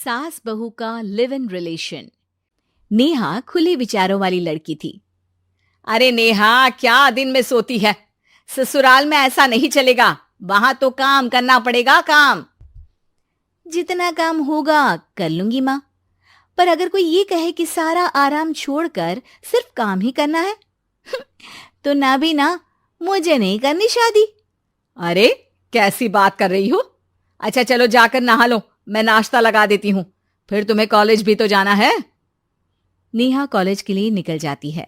सास बहू का लिव इन रिलेशन। नेहा खुले विचारों वाली लड़की थी। अरे नेहा, क्या दिन में सोती है? ससुराल में ऐसा नहीं चलेगा। वहां तो काम करना पड़ेगा, काम। जितना काम होगा कर लूंगी माँ, पर अगर कोई ये कहे कि सारा आराम छोड़कर सिर्फ काम ही करना है तो ना भी ना, मुझे नहीं करनी शादी। अरे कैसी बात कर रही हो? अच्छा चलो जाकर नहा लो, मैं नाश्ता लगा देती हूँ। फिर तुम्हें कॉलेज भी तो जाना है। नेहा कॉलेज के लिए निकल जाती है।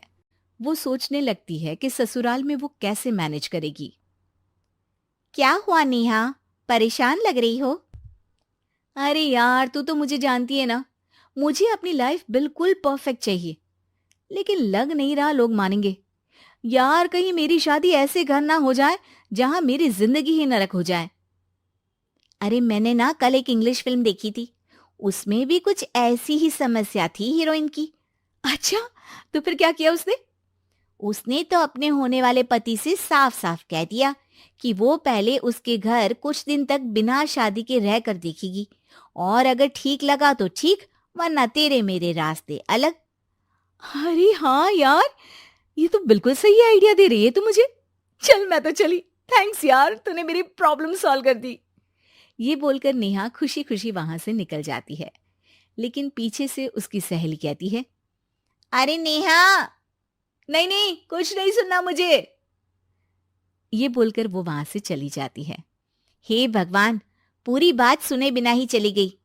वो सोचने लगती है कि ससुराल में वो कैसे मैनेज करेगी। क्या हुआ नेहा, परेशान लग रही हो? अरे यार, तू तो मुझे जानती है ना, मुझे अपनी लाइफ बिल्कुल परफेक्ट चाहिए, लेकिन लग नहीं रहा लोग मानेंगे। यार, कहीं मेरी शादी ऐसे घर ना हो जाए जहां मेरी जिंदगी ही नरक हो जाए। अरे मैंने ना कल एक इंग्लिश फिल्म देखी थी, उसमें भी कुछ ऐसी ही समस्या थी हीरोइन की। अच्छा, तो फिर क्या किया उसने? उसने तो अपने होने वाले पति से साफ साफ कह दिया कि वो पहले उसके घर कुछ दिन तक बिना शादी के रह कर देखेगी, और अगर ठीक लगा तो ठीक, वरना तेरे मेरे रास्ते अलग। अरे हाँ यार, ये तो बिल्कुल सही आइडिया दे रही है तू मुझे। चल मैं तो चली, थैंक्स यार, तूने मेरी प्रॉब्लम सॉल्व कर दी। ये बोलकर नेहा खुशी खुशी वहां से निकल जाती है, लेकिन पीछे से उसकी सहेली कहती है, अरे नेहा, नहीं नहीं, कुछ नहीं सुनना मुझे। ये बोलकर वो वहां से चली जाती है। हे भगवान, पूरी बात सुने बिना ही चली गई।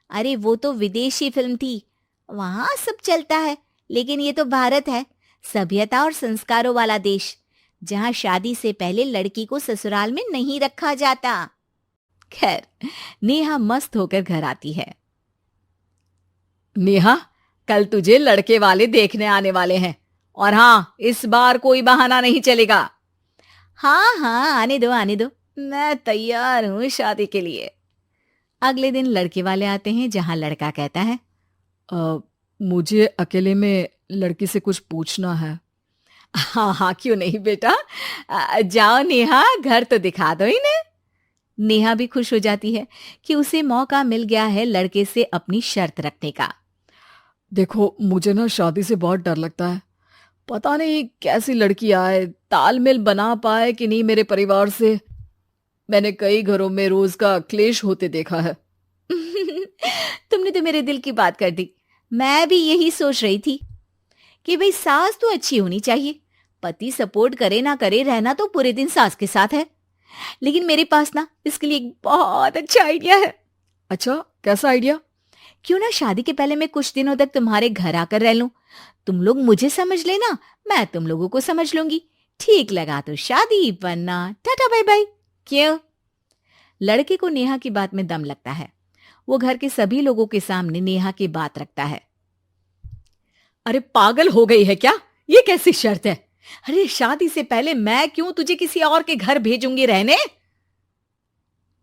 अरे वो तो विदेशी फिल्म थी, वहां सब चलता है, लेकिन ये तो भारत है, सभ्यता और संस्कारों वाला देश, जहां शादी से पहले लड़की को ससुराल में नहीं रखा जाता। खैर, नेहा मस्त होकर घर आती है। नेहा, कल तुझे लड़के वाले देखने आने वाले हैं, और हाँ, इस बार कोई बहाना नहीं चलेगा। हाँ हाँ, आने दो आने दो, मैं तैयार हूं शादी के लिए। अगले दिन लड़के वाले आते हैं, जहां लड़का कहता है, मुझे अकेले में लड़की से कुछ पूछना है। हाँ हाँ, क्यों नहीं बेटा, जाओ नेहा, घर तो दिखा दो इन्हें। नेहा भी खुश हो जाती है कि उसे मौका मिल गया है लड़के से अपनी शर्त रखने का। देखो, मुझे ना शादी से बहुत डर लगता है। पता नहीं कैसी लड़की आए, तालमेल बना पाए कि नहीं मेरे परिवार से। मैंने कई घरों में रोज का क्लेश होते देखा है। तुमने तो मेरे दिल की बात कर दी। मैं भी यही सोच रही थी कि भाई सास तो अच्छी होनी चाहिए, पति सपोर्ट करे ना करे, रहना तो पूरे दिन सास के साथ है। लेकिन मेरे पास ना इसके लिए एक बहुत अच्छा आइडिया है। अच्छा, कैसा आइडिया? क्यों ना शादी के पहले मैं कुछ दिनों तक तुम्हारे घर आकर रह लूं, तुम लोग मुझे समझ लेना, मैं तुम लोगों को समझ लूंगी। ठीक लगा तो शादी, वरना टाटा बाय बाय। क्यों? लड़के को नेहा की बात में दम लगता है। वो घर के सभी लोगों के सामने नेहा की बात रखता है। अरे पागल हो गई है क्या? ये कैसी शर्त है? अरे शादी से पहले मैं क्यों तुझे किसी और के घर भेजूंगी रहने?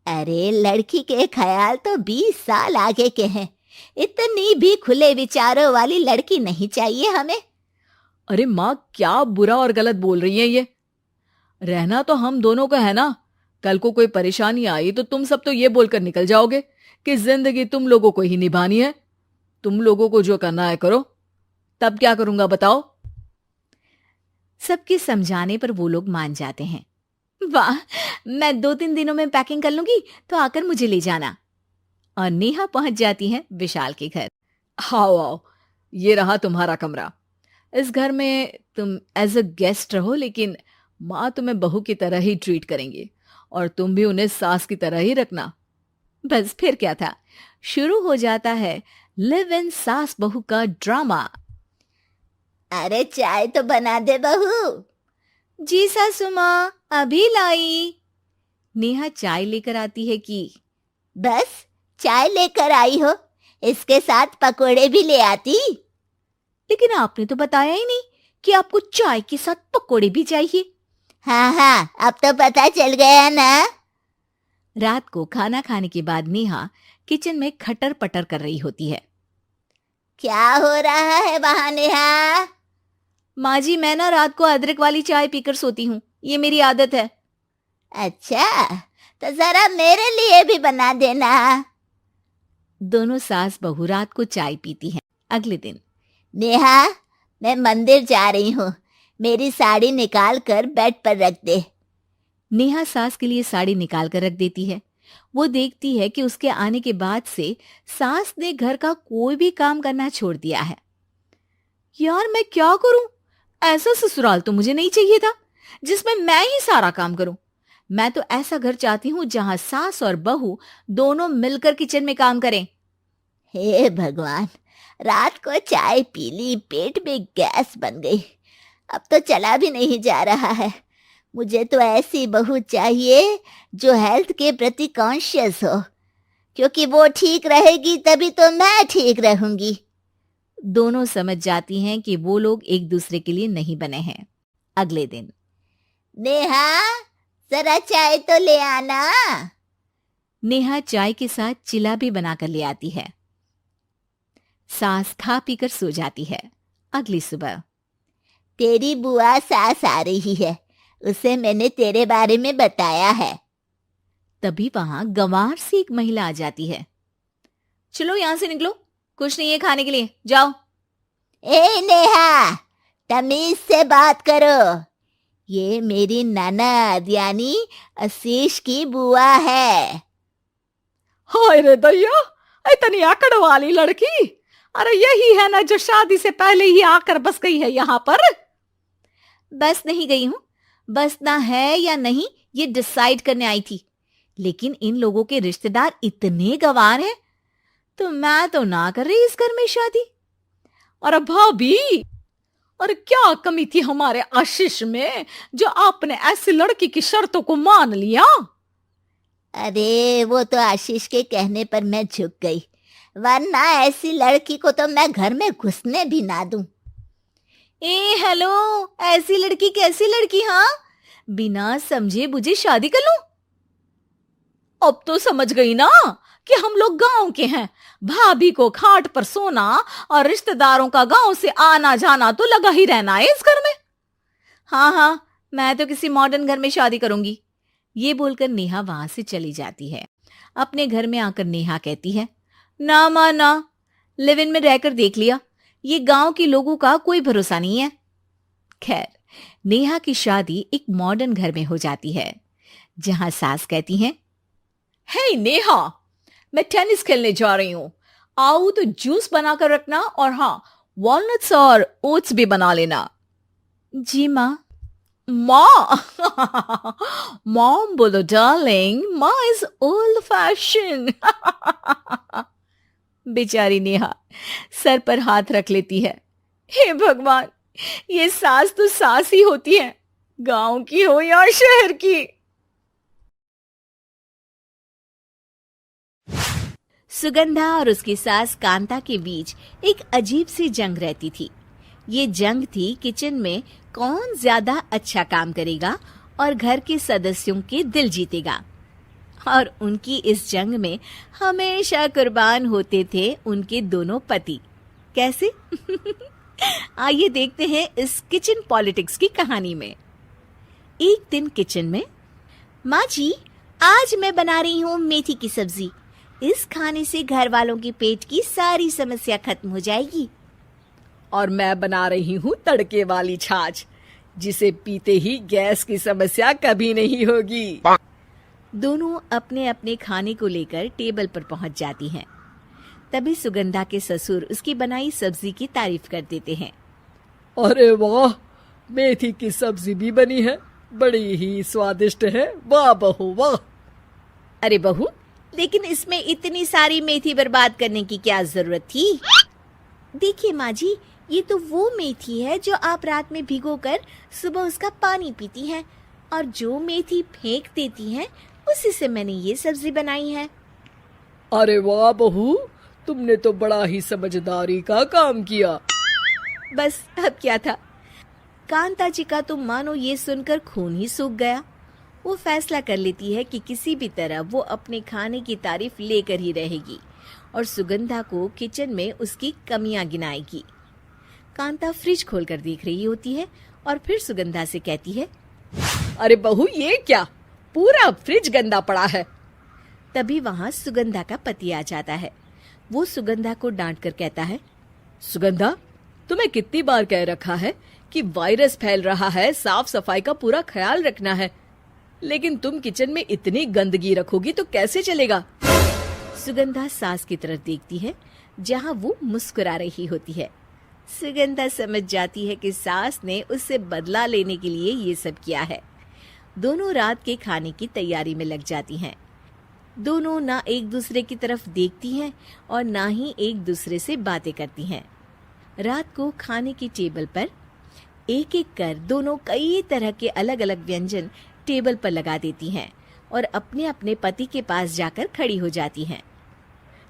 अरे लड़की के ख्याल तो 20 साल आगे के हैं, इतनी भी खुले विचारों वाली लड़की नहीं चाहिए हमें। अरे माँ, क्या बुरा और गलत बोल रही है ये? रहना तो हम दोनों का है ना। कल को कोई परेशानी आई तो तुम सब तो ये बोलकर निकल जाओगे कि जिंदगी तुम लोगों को ही निभानी है। तुम लोगों को जो करना है करो। तब क्या करूंगा बताओ? सबके समझाने पर वो लोग मान जाते हैं। वाह, मैं 2-3 दिनों में पैकिंग कर लूंगी, तो आकर मुझे ले जाना। और नेहा पहुंच जाती है विशाल के घर। आओ आओ, ये रहा तुम्हारा कमरा। इस घर में तुम एज अ गेस्ट रहो, लेकिन माँ तुम्हें बहू की तरह ही ट्रीट करेंगी, और तुम भी उन्हें सास की तरह ही रखना। बस फिर क्या था, शुरू हो जाता है लिव इन सास बहू का ड्रामा। अरे चाय तो बना दे बहू। जी सासू माँ, अभी लाई। नेहा चाय लेकर आती है कि बस चाय लेकर आई हो, इसके साथ पकोड़े भी ले आती। लेकिन आपने तो बताया ही नहीं कि आपको चाय के साथ पकोड़े भी चाहिए। हाँ हाँ, अब तो पता चल गया ना। रात को खाना खाने के बाद नेहा किचन में खटर पटर कर रही होती है। क्या हो रहा है वहां नेहा? माँ जी, मैं ना रात को अदरक वाली चाय पीकर सोती हूँ, ये मेरी आदत है। अच्छा, तो जरा मेरे लिए भी बना देना। दोनों सास बहू रात को चाय पीती हैं। अगले दिन, नेहा, मैं मंदिर जा रही हूँ, मेरी साड़ी निकाल कर बेड पर रख दे। नेहा सास के लिए साड़ी निकाल कर रख देती है। वो देखती है कि उसके आने के बाद से सास ने घर का कोई भी काम करना छोड़ दिया है। यार मैं क्या करूं? ऐसा ससुराल तो मुझे नहीं चाहिए था जिसमें मैं ही सारा काम करूं। मैं तो ऐसा घर चाहती हूं जहां सास और बहू दोनों मिलकर किचन में काम करें। हे भगवान, रात को चाय पी ली, पेट में गैस बन गई, अब तो चला भी नहीं जा रहा है। मुझे तो ऐसी बहू चाहिए जो हेल्थ के प्रति कॉन्शियस हो, क्योंकि वो ठीक रहेगी तभी तो मैं ठीक रहूंगी। दोनों समझ जाती हैं कि वो लोग एक दूसरे के लिए नहीं बने हैं। अगले दिन, नेहा, जरा चाय तो ले आना। नेहा चाय के साथ चिला भी बनाकर ले आती है। सास खा पीकर सो जाती है। अगली सुबह, तेरी बुआ सास आ रही है, उसे मैंने तेरे बारे में बताया है। तभी वहां गंवार सी एक महिला आ जाती है। चलो यहां से निकलो, कुछ नहीं है खाने के लिए, जाओ। ए नेहा, तमीज से बात करो, ये मेरी ननद यानी आशीष की बुआ है। हाय रे दैया, इतनी आकड़ वाली लड़की! अरे यही है ना जो शादी से पहले ही आकर बस गई है यहाँ पर। बस नहीं गई हूं, बसना है या नहीं ये डिसाइड करने आई थी, लेकिन इन लोगों के रिश्तेदार इतने गंवार हैं तो मैं तो ना कर रही इस घर में शादी। अरे भाभी, अरे क्या कमी थी हमारे आशीष में जो आपने ऐसी लड़की की शर्तों को मान लिया? अरे वो तो आशीष के कहने पर मैं झुक गई, वरना ऐसी लड़की को तो मैं घर में घुसने भी ना दूं। ए हेलो, ऐसी लड़की कैसी लड़की? हाँ, बिना समझे बुझे शादी कर लूं? अब तो समझ गई ना कि हम लोग गांव के हैं। भाभी को खाट पर सोना और रिश्तेदारों का गांव से आना जाना तो लगा ही रहना है इस घर में। हाँ हाँ, मैं तो किसी मॉडर्न घर में शादी करूंगी। ये बोलकर नेहा वहां से चली जाती है। अपने घर में आकर नेहा कहती है, ना मां ना, लिव इन में रहकर देख लिया, ये गांव के लोगों का कोई भरोसा नहीं है। खैर, नेहा की शादी एक मॉडर्न घर में हो जाती है, जहां सास कहती हैं, हे नेहा, मैं टेनिस खेलने जा रही हूं, आओ तो जूस बनाकर रखना, और हाँ, वॉलनट्स और ओट्स भी बना लेना। जी माँ। माँ मॉम बोलो डार्लिंग, माँ इज ओल्ड फैशन। बेचारी नेहा सर पर हाथ रख लेती है। हे भगवान, ये सास तो सास ही होती है, गांव की हो या शहर की। सुगंधा और उसकी सास कांता के बीच एक अजीब सी जंग रहती थी। ये जंग थी किचन में कौन ज्यादा अच्छा काम करेगा और घर के सदस्यों के दिल जीतेगा। और उनकी इस जंग में हमेशा कुर्बान होते थे उनके दोनों पति। कैसे? आइए देखते हैं इस किचन पॉलिटिक्स की कहानी में। एक दिन किचन में, माँ जी, आज मैं बना रही हूँ मेथी की सब्जी। इस खाने से घर वालों के पेट की सारी समस्या खत्म हो जाएगी। और मैं बना रही हूँ तड़के वाली छाछ, जिसे पीते ही गैस की समस्या कभी नहीं होगी। दोनों अपने अपने खाने को लेकर टेबल पर पहुंच जाती हैं। तभी सुगंधा के ससुर उसकी बनाई सब्जी की तारीफ कर देते हैं। अरे वाह, मेथी की सब्जी भी बनी है, बड़ी ही स्वादिष्ट है, वाह बहू वाह। अरे बहू, लेकिन इसमें इतनी सारी मेथी बर्बाद करने की क्या जरूरत थी? देखिए माँ जी, ये तो वो मेथी है जो आप रात में भिगोकर सुबह उसका पानी पीती हैं, और जो मेथी फेंक देती हैं उसी से मैंने ये सब्जी बनाई है। अरे वाह बहू, तुमने तो बड़ा ही समझदारी का काम किया। बस अब क्या था, कांता जी का तो मानो ये सुनकर खून ही सूख गया। वो फैसला कर लेती है कि किसी भी तरह वो अपने खाने की तारीफ लेकर ही रहेगी और सुगंधा को किचन में उसकी कमियां गिनाएगी। कांता फ्रिज खोलकर देख रही होती है और फिर सुगंधा से कहती है, अरे बहू, ये क्या, पूरा फ्रिज गंदा पड़ा है। तभी वहां सुगंधा का पति आ जाता है। वो सुगंधा को डांट कर कहता है, सुगंधा, तुम्हें कितनी बार कह रखा है कि वायरस फैल रहा है, साफ सफाई का पूरा ख्याल रखना है, लेकिन तुम किचन में इतनी गंदगी रखोगी तो कैसे चलेगा। सुगंधा सास की तरफ देखती है जहां वो मुस्कुरा रही होती है। सुगंधा समझ जाती है कि सास ने उससे बदला लेने के लिए ये सब किया है। दोनों रात के खाने की तैयारी में लग जाती हैं। दोनों ना एक दूसरे की तरफ देखती हैं और ना ही एक दूसरे से बातें करती हैं। रात को खाने की टेबल पर एक एक कर दोनों कई तरह के अलग अलग व्यंजन टेबल पर लगा देती हैं और अपने अपने पति के पास जाकर खड़ी हो जाती हैं।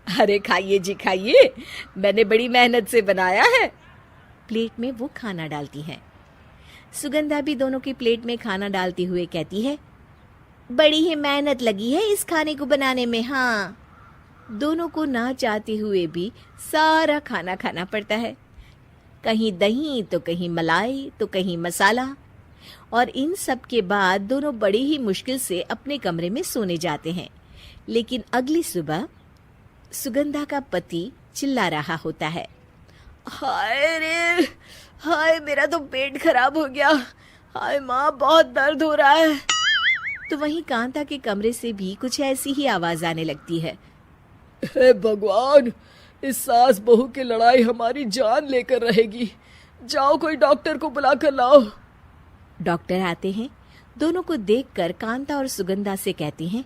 अरे खाइए जी खाइए, मैंने बड़ी मेहनत से बनाया है। प्लेट में वो खाना डालती हैं। सुगंधा भी दोनों की प्लेट में खाना डालते हुए कहती है, बड़ी ही मेहनत लगी है इस खाने को बनाने में। हाँ, दोनों को ना चाहते हुए भी सारा खाना खाना पड़ता है। कहीं दही तो कहीं मलाई तो कहीं मसाला। और इन सब के बाद दोनों बड़ी ही मुश्किल से अपने कमरे में सोने जाते हैं। लेकिन अगली सुबह सुगंधा का पति चिल्ला रहा होता है, हाय रे, हाय मेरा तो पेट खराब हो गया, हाय माँ बहुत दर्द हो रहा है। तो वहीं कांता के कमरे से भी कुछ ऐसी ही आवाज आने लगती है। हे भगवान, इस सास बहू की लड़ाई हमारी जान लेकर रहेगी। जाओ कोई डॉक्टर को बुला कर लाओ। डॉक्टर आते हैं। दोनों को देखकर कांता और सुगंधा से कहते हैं,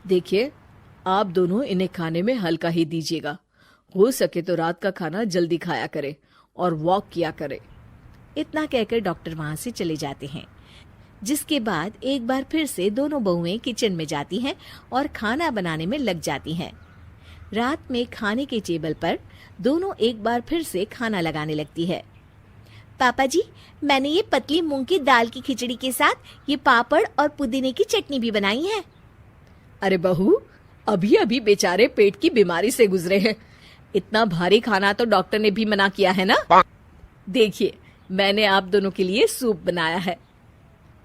देखिए, आप दोनों इन्हें खाने में हल्का ही दीजिएगा। हो सके तो रात का खाना जल्दी खाया करे और वॉक किया करे। इतना कहकर डॉक्टर वहां से चले जाते हैं। जिसके बाद एक बार फिर से दोनों बहुएं किचन में जाती हैं और खाना बनाने में लग जाती हैं। रात में खाने के टेबल पर दोनों एक बार फिर से खाना लगाने लगती है। पापा जी, मैंने ये पतली मूंग की दाल की खिचड़ी के साथ ये पापड़ और पुदीने की चटनी भी बनाई है। अरे बहू, अभी अभी बेचारे पेट की बीमारी से गुजरे हैं, इतना भारी खाना तो डॉक्टर ने भी मना किया है ना। देखिए, मैंने आप दोनों के लिए सूप बनाया है।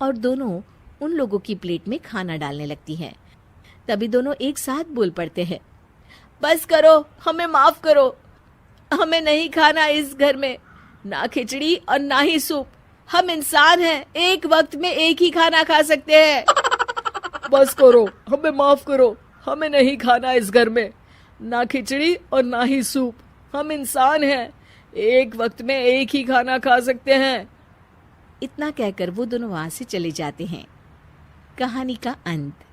और दोनों उन लोगों की प्लेट में खाना डालने लगती हैं। तभी दोनों एक साथ बोल पड़ते हैं, बस करो, हमें माफ करो, हमें नहीं खाना इस घर में ना खिचड़ी और ना ही सूप। हम इंसान हैं, एक वक्त में एक ही खाना खा सकते हैं। बस करो, हमें माफ करो, हमें नहीं खाना इस घर में ना खिचड़ी और ना ही सूप। हम इंसान हैं, एक वक्त में एक ही खाना खा सकते हैं। इतना कहकर वो दोनों वहां से चले जाते हैं। कहानी का अंत।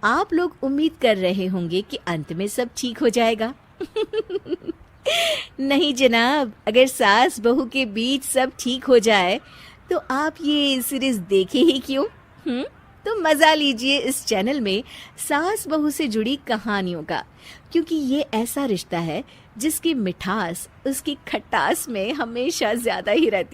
आप लोग उम्मीद कर रहे होंगे कि अंत में सब ठीक हो जाएगा। नहीं जनाब, अगर सास बहू के बीच सब ठीक हो जाए तो आप ये सीरीज देखे ही क्यों? तो मजा लीजिए इस चैनल में सास बहू से जुड़ी कहानियों का, क्योंकि ये ऐसा रिश्ता है जिसकी मिठास उसकी खटास में हमेशा ज्यादा ही रहती है।